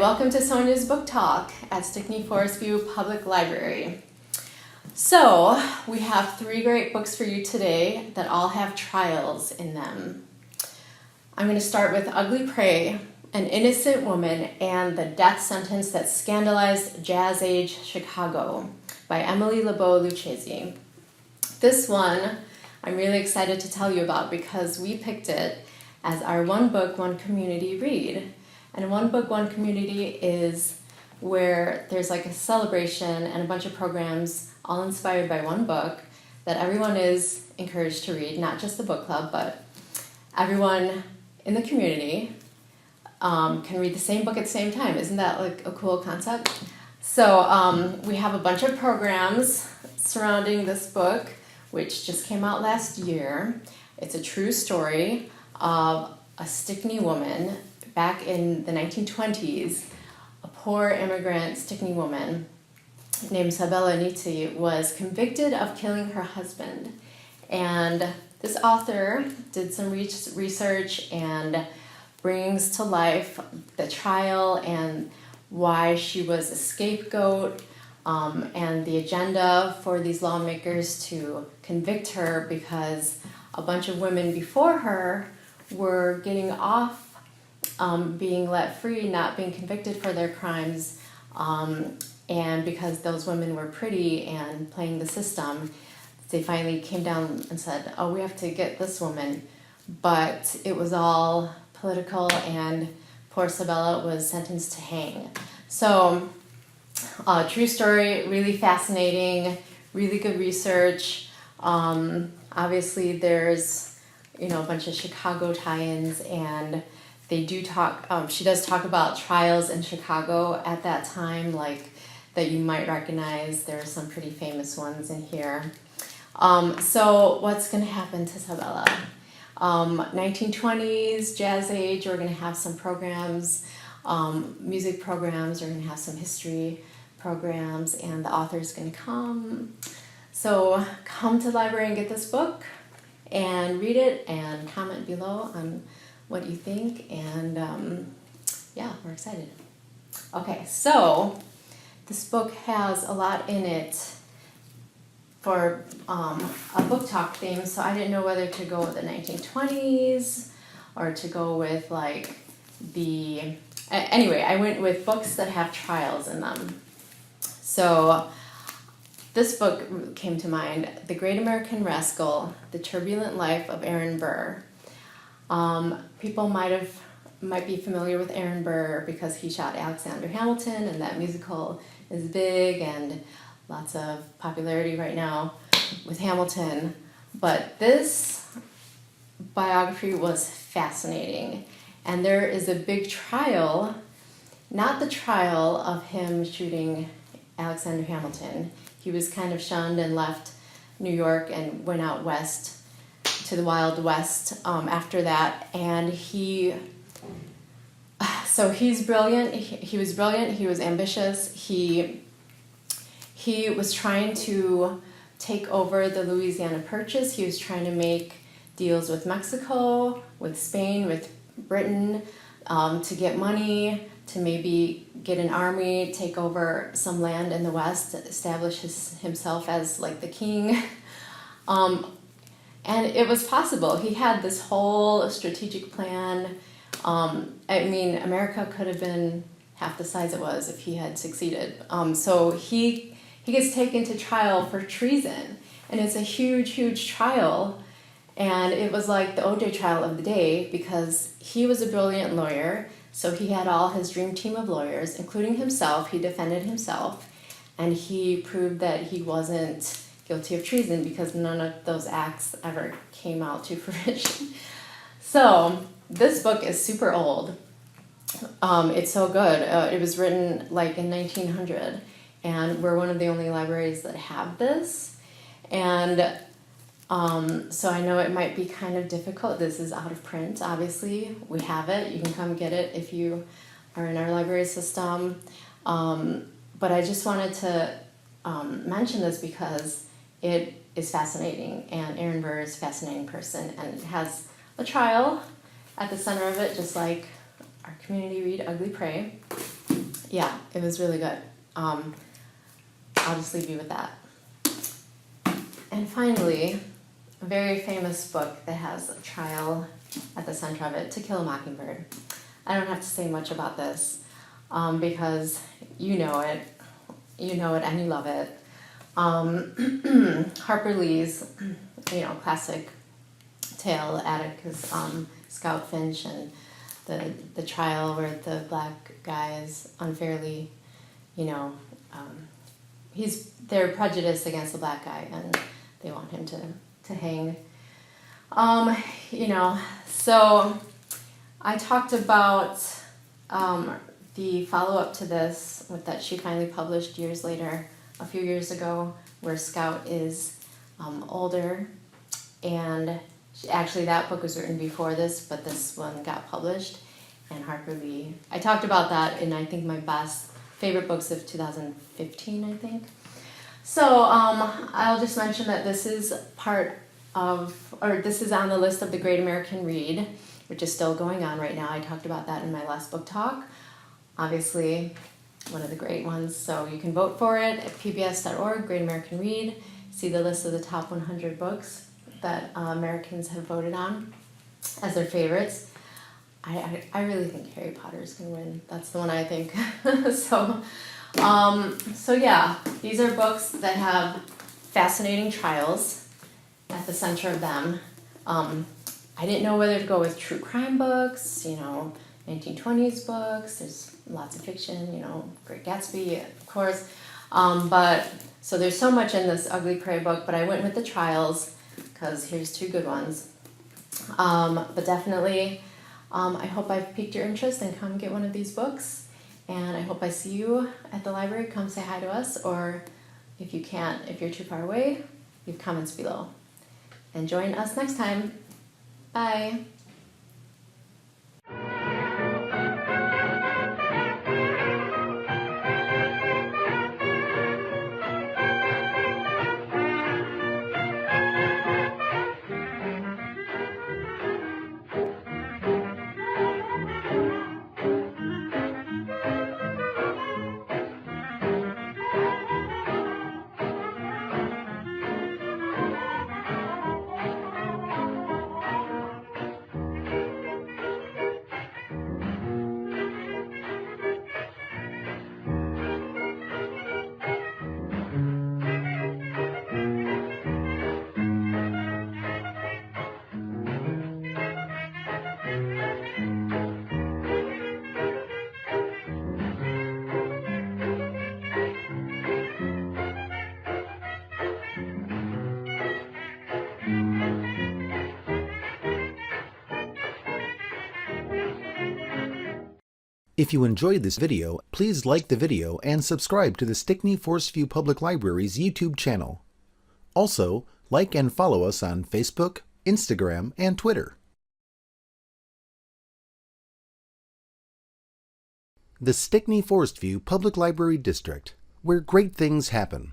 welcome to Sonia's Book Talk at Stickney-Forest View Public Library. So, we have 3 great books for you today that all have trials in them. I'm going to start with Ugly Prey, An Innocent Woman and the Death Sentence That Scandalized Jazz Age Chicago by Emilie Le Beau Lucchesi. This one I'm really excited to tell you about because we picked it as our One Book, One Community read. And One Book, One Community is where there's like a celebration and a bunch of programs all inspired by one book that everyone is encouraged to read, not just the book club, but everyone in the community can read the same book at the same time. Isn't that like a cool concept? So we have a bunch of programs surrounding this book, which just came out last year. It's a true story of a Stickney woman back in the 1920s. A poor immigrant Stickney woman named Sabella Niti was convicted of killing her husband. And this author did some research and brings to life the trial and why she was a scapegoat, and the agenda for these lawmakers to convict her because a bunch of women before her were getting off being let free, not being convicted for their crimes, and because those women were pretty and playing the system, they finally came down and said, oh, we have to get this woman. But it was all political, and poor Sabella was sentenced to hang. So, true story, really fascinating, really good research. Obviously, there's a bunch of Chicago tie-ins, and they do talk. She does talk about trials in Chicago at that time, like that you might recognize. There are some pretty famous ones in here. So what's going to happen to Sabella? 1920s, jazz age, we're going to have some programs, music programs, we're going to have some history programs, and the author's going to come. So come to the library and get this book and read it and comment below on what you think, and yeah, we're excited. Okay, so this book has a lot in it for a book talk theme, so I didn't know whether to go with the 1920s or to go with like the... Anyway, I went with books that have trials in them. So this book came to mind, The Great American Rascal, The Turbulent Life of Aaron Burr. People might be familiar with Aaron Burr because he shot Alexander Hamilton, and that musical is big and lots of popularity right now with Hamilton. But this biography was fascinating, and there is a big trial, not the trial of him shooting Alexander Hamilton. He was kind of shunned and left New York and went out west to the Wild West after that, and he's brilliant. He was brilliant. He was ambitious. He was trying to take over the Louisiana Purchase. He was trying to make deals with Mexico, with Spain, with Britain, to get money, to maybe get an army, take over some land in the West, establish himself as like the king. And it was possible. He had this whole strategic plan. America could have been half the size it was if he had succeeded. So he gets taken to trial for treason. And it's a huge, huge trial. And it was like the OJ trial of the day because he was a brilliant lawyer. So he had all his dream team of lawyers, including himself. He defended himself. And he proved that he wasn't guilty of treason because none of those acts ever came out to fruition. So this book is super old. It's so good. It was written like in 1900, and we're one of the only libraries that have this. And so I know it might be kind of difficult. This is out of print, obviously. We have it. You can come get it if you are in our library system. But I just wanted to mention this because it is fascinating, and Aaron Burr is a fascinating person, and it has a trial at the center of it, just like our community read, Ugly Prey. yeah, it was really good. I'll just leave you with that. And finally, a very famous book that has a trial at the center of it, To Kill a Mockingbird. I don't have to say much about this because you know it and you love it. Harper Lee's, classic tale, Atticus, Scout Finch, and the trial where the black guy is unfairly, they're prejudiced against the black guy and they want him to hang. So I talked about the follow-up to this that she finally published years later, a few years ago, where Scout is older, and actually that book was written before this, but this one got published, and Harper Lee. I talked about that in, I think, my favorite books of 2015, I think. So I'll just mention that this is this is on the list of the Great American Read, which is still going on right now. I talked about that in my last book talk. Obviously, one of the great ones. So you can vote for it at pbs.org, Great American Read. See the list of the top 100 books that Americans have voted on as their favorites. I really think Harry Potter is going to win. That's the one I think. So yeah, these are books that have fascinating trials at the center of them. I didn't know whether to go with true crime books, 1920s books. There's lots of fiction, Great Gatsby, of course. So there's so much in this Ugly Prey book, but I went with the trials because here's two good ones. But definitely, I hope I've piqued your interest and come get one of these books. And I hope I see you at the library. Come say hi to us, or if you can't, if you're too far away, leave comments below. And join us next time. Bye. If you enjoyed this video, please like the video and subscribe to the Stickney-Forest View Public Library's YouTube channel. Also, like and follow us on Facebook, Instagram, and Twitter. The Stickney-Forest View Public Library District, where great things happen.